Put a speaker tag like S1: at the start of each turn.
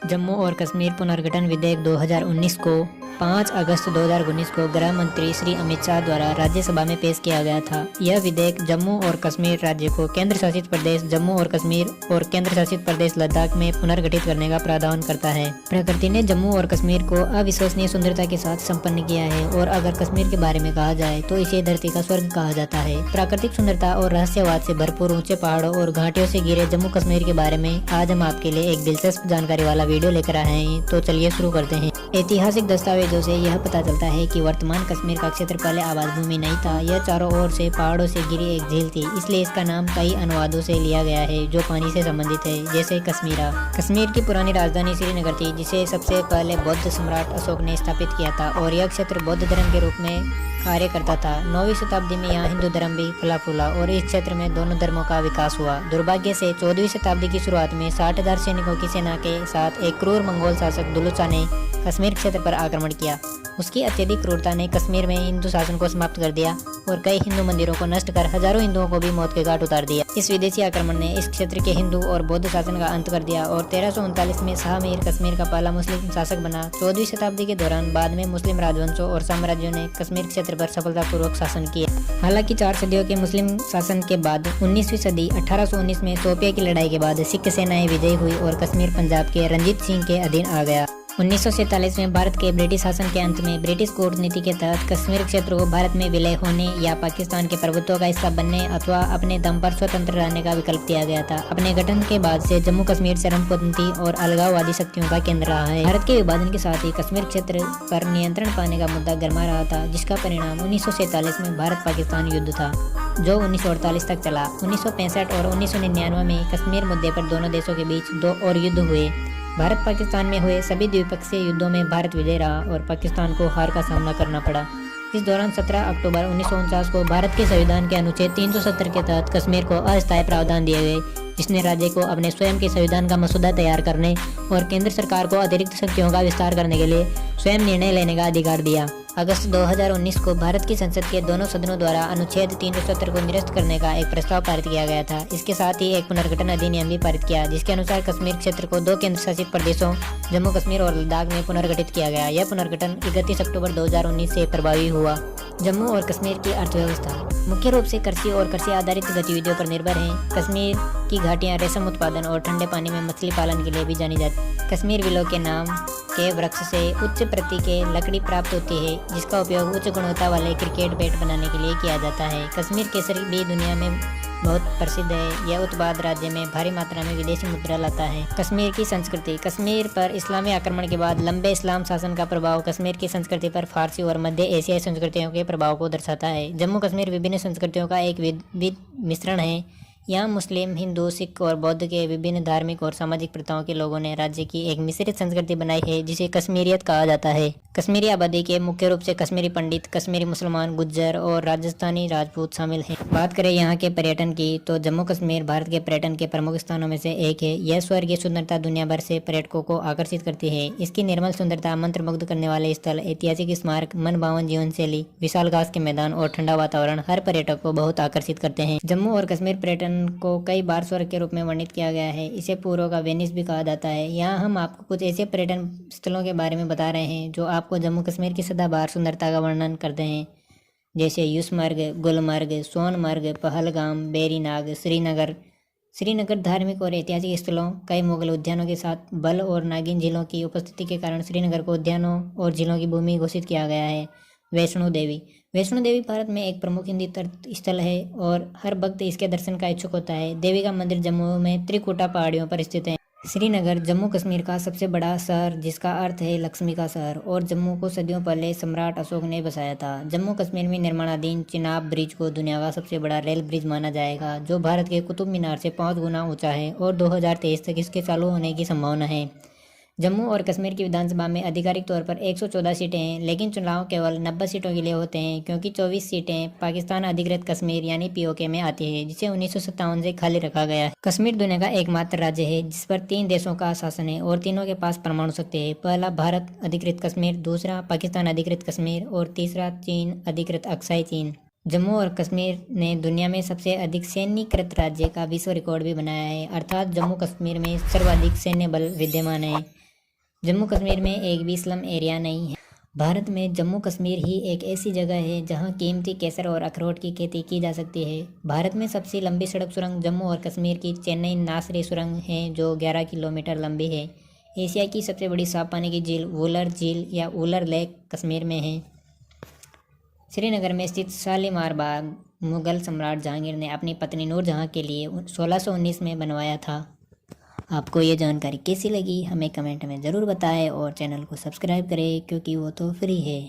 S1: जम्मू और कश्मीर पुनर्गठन विधेयक 2019 को 5 अगस्त 2019 को गृह मंत्री श्री अमित शाह द्वारा राज्यसभा में पेश किया गया था। यह विधेयक जम्मू और कश्मीर राज्य को केंद्र शासित प्रदेश जम्मू और कश्मीर और केंद्र शासित प्रदेश लद्दाख में पुनर्गठित करने का प्रावधान करता है। प्रकृति ने जम्मू और कश्मीर को अविश्वसनीय सुंदरता के साथ संपन्न किया है और अगर कश्मीर के बारे में कहा जाए तो इसे धरती का स्वर्ग कहा जाता है। प्राकृतिक सुंदरता और रहस्यवाद से भरपूर ऊंचे पहाड़ों और घाटियों से घिरे जम्मू कश्मीर के बारे में आज हम आपके लिए एक दिलचस्प जानकारी वाला वीडियो लेकर आए हैं। तो चलिए शुरू करते हैं। ऐतिहासिक दस्तावेजों से यह पता चलता है कि वर्तमान कश्मीर का क्षेत्र पहले आबाद भूमि नहीं था। यह चारों ओर से पहाड़ों से घिरी एक झील थी, इसलिए इसका नाम कई अनुवादों से लिया गया है जो पानी से संबंधित है, जैसे कश्मीरा। कश्मीर की पुरानी राजधानी श्रीनगर थी, जिसे सबसे पहले बौद्ध सम्राट अशोक ने स्थापित किया था और यह क्षेत्र बौद्ध धर्म के रूप में कार्य करता था। 9वीं शताब्दी में यहाँ हिंदू धर्म भी फला फूला और इस क्षेत्र में दोनों धर्मों का विकास हुआ। दुर्भाग्य से 14वीं शताब्दी की शुरुआत में 60,000 सैनिकों की सेना के साथ एक क्रूर मंगोल शासक दुलुचा ने कश्मीर क्षेत्र पर आक्रमण किया। उसकी अत्यधिक क्रूरता ने कश्मीर में हिंदू शासन को समाप्त कर दिया और कई हिंदू मंदिरों को नष्ट कर हजारों हिंदुओं को भी मौत के घाट उतार दिया। इस विदेशी आक्रमण ने इस क्षेत्र के हिंदू और बौद्ध शासन का अंत कर दिया और 1339 में शाह मीर कश्मीर का पहला मुस्लिम शासक बना। 14वीं शताब्दी के दौरान बाद में मुस्लिम राजवंशों और साम्राज्यों ने कश्मीर क्षेत्र पर सफलतापूर्वक शासन किया। हालांकि 4 सदियों के मुस्लिम शासन के बाद 19वीं सदी 1819 में शोपियां की लड़ाई के बाद सिख सेनाएं विजयी हुई और कश्मीर पंजाब के रंजीत सिंह के अधीन आ गया। 1947 में भारत के ब्रिटिश शासन के अंत में ब्रिटिश कूटनीति के तहत कश्मीर क्षेत्र को भारत में विलय होने या पाकिस्तान के प्रभुत्व का हिस्सा बनने अथवा अपने दम पर स्वतंत्र रहने का विकल्प दिया गया था। अपने गठन के बाद से जम्मू कश्मीर चरमपंथी और अलगाववादी शक्तियों का केंद्र रहा है। भारत के विभाजन के साथ ही कश्मीर क्षेत्र पर नियंत्रण पाने का मुद्दा गर्मा रहा था, जिसका परिणाम 1947 में भारत पाकिस्तान युद्ध था जो 1948 तक चला। 1965 और 1999 में कश्मीर मुद्दे पर दोनों देशों के बीच 2 और युद्ध हुए। भारत पाकिस्तान में हुए सभी द्विपक्षीय युद्धों में भारत विजयी रहा और पाकिस्तान को हार का सामना करना पड़ा। इस दौरान 17 अक्टूबर 1949 को भारत के संविधान के अनुच्छेद 370 के तहत कश्मीर को अस्थायी प्रावधान दिए गए, जिसने राज्य को अपने स्वयं के संविधान का मसौदा तैयार करने और केंद्र सरकार को अतिरिक्त शक्तियों का विस्तार करने के लिए स्वयं निर्णय लेने का अधिकार दिया। अगस्त 2019 को भारत की संसद के दोनों सदनों द्वारा अनुच्छेद 370 को निरस्त करने का एक प्रस्ताव पारित किया गया था। इसके साथ ही एक पुनर्गठन अधिनियम भी पारित किया, जिसके अनुसार कश्मीर क्षेत्र को 2 केंद्र शासित प्रदेशों जम्मू कश्मीर और लद्दाख में पुनर्गठित किया गया। यह पुनर्गठन 31 अक्टूबर 2019 से प्रभावी हुआ। जम्मू और कश्मीर की अर्थव्यवस्था मुख्य रूप से कृषि और कृषि आधारित गतिविधियों पर निर्भर है। कश्मीर की घाटियां रेशम उत्पादन और ठंडे पानी में मछली पालन के लिए भी जानी जाती। कश्मीर विलो के नाम के वृक्ष से उच्च प्रति के लकड़ी प्राप्त होती है, जिसका उपयोग उच्च गुणवत्ता वाले क्रिकेट बैट बनाने के लिए किया जाता है। कश्मीर केसर भी दुनिया में बहुत प्रसिद्ध है। यह उत्पाद राज्य में भारी मात्रा में विदेशी मुद्रा लाता है। कश्मीर की संस्कृति कश्मीर पर इस्लामी आक्रमण के बाद लंबे इस्लाम शासन का प्रभाव कश्मीर की संस्कृति पर फारसी और मध्य एशियाई संस्कृतियों के प्रभाव को दर्शाता है। जम्मू कश्मीर विभिन्न संस्कृतियों का एक विविध मिश्रण है। यहाँ मुस्लिम, हिंदू, सिख और बौद्ध के विभिन्न धार्मिक और सामाजिक प्रथाओं के लोगों ने राज्य की एक मिश्रित संस्कृति बनाई है, जिसे कश्मीरियत कहा जाता है। कश्मीरी आबादी के मुख्य रूप से कश्मीरी पंडित, कश्मीरी मुसलमान, गुज्जर और राजस्थानी राजपूत शामिल हैं। बात करें यहाँ के पर्यटन की तो जम्मू कश्मीर भारत के पर्यटन के प्रमुख स्थानों में से एक है। यह स्वर्गीय सुंदरता दुनिया भर से पर्यटकों को आकर्षित करती है। इसकी निर्मल सुंदरता, मंत्रमुग्ध करने वाले स्थल, ऐतिहासिक स्मारक, मन भावन जीवन शैली, विशाल घास के मैदान और ठंडा वातावरण हर पर्यटक को बहुत आकर्षित करते हैं। जम्मू और कश्मीर पर्यटन को कई बार स्वर्ग के रूप में वर्णित किया गया है। इसे पूर्व का वेनिस भी कहा जाता है। यहाँ हम आपको कुछ ऐसे पर्यटन स्थलों के बारे में बता रहे हैं जो आपको जम्मू कश्मीर की सदाबहार सुंदरता का वर्णन करते हैं, जैसे यूसमर्ग, गुलमर्ग, सोनमर्ग, पहलगाम, बेरीनाग, श्रीनगर। श्रीनगर धार्मिक और ऐतिहासिक स्थलों, कई मुगल उद्यानों के साथ बल और नागिन झीलों की उपस्थिति के कारण श्रीनगर को उद्यानों और झीलों की भूमि घोषित किया गया है। वैष्णो देवी वैष्णो देवी भारत में एक प्रमुख हिंदी तीर्थ स्थल है और हर भक्त इसके दर्शन का इच्छुक होता है। देवी का मंदिर जम्मू में त्रिकुटा पहाड़ियों पर स्थित है। श्रीनगर जम्मू कश्मीर का सबसे बड़ा शहर, जिसका अर्थ है लक्ष्मी का शहर, और जम्मू को सदियों पहले सम्राट अशोक ने बसाया था। जम्मू कश्मीर में निर्माणाधीन चिनाब ब्रिज को दुनिया का सबसे बड़ा रेल ब्रिज माना जाएगा, जो भारत के कुतुब मीनार से 5 गुना ऊंचा है और 2023 तक इसके चालू होने की संभावना है। जम्मू और कश्मीर की विधानसभा में आधिकारिक तौर पर 114 सीटें हैं, लेकिन चुनाव केवल 90 सीटों के लिए होते हैं, क्योंकि 24 सीटें पाकिस्तान अधिकृत कश्मीर यानी पीओके में आती है, जिसे 1957 से खाली रखा गया है। कश्मीर दुनिया का एकमात्र राज्य है जिस पर 3 देशों का शासन है और तीनों के पास परमाणु शक्ति है। पहला भारत अधिकृत कश्मीर, दूसरा पाकिस्तान अधिकृत कश्मीर और तीसरा चीन अधिकृत अक्साई चीन। जम्मू और कश्मीर ने दुनिया में सबसे अधिक सैन्यीकृत राज्य का विश्व रिकॉर्ड भी बनाया है, अर्थात जम्मू कश्मीर में सर्वाधिक सैन्य बल विद्यमान है। जम्मू कश्मीर में एक भी स्लम एरिया नहीं है। भारत में जम्मू कश्मीर ही एक ऐसी जगह है जहां कीमती केसर और अखरोट की खेती की जा सकती है। भारत में सबसे लंबी सड़क सुरंग जम्मू और कश्मीर की चेन्नई नासरी सुरंग है जो 11 किलोमीटर लंबी है। एशिया की सबसे बड़ी साफ पानी की झील वुलर झील या वुलर लेक कश्मीर में है। श्रीनगर में स्थित शालीमार बाग मुगल सम्राट जहांगीर ने अपनी पत्नी नूरजहां के लिए 1619 में बनवाया था। आपको ये जानकारी कैसी लगी हमें कमेंट में ज़रूर बताएं और चैनल को सब्सक्राइब करें क्योंकि वो तो फ्री है।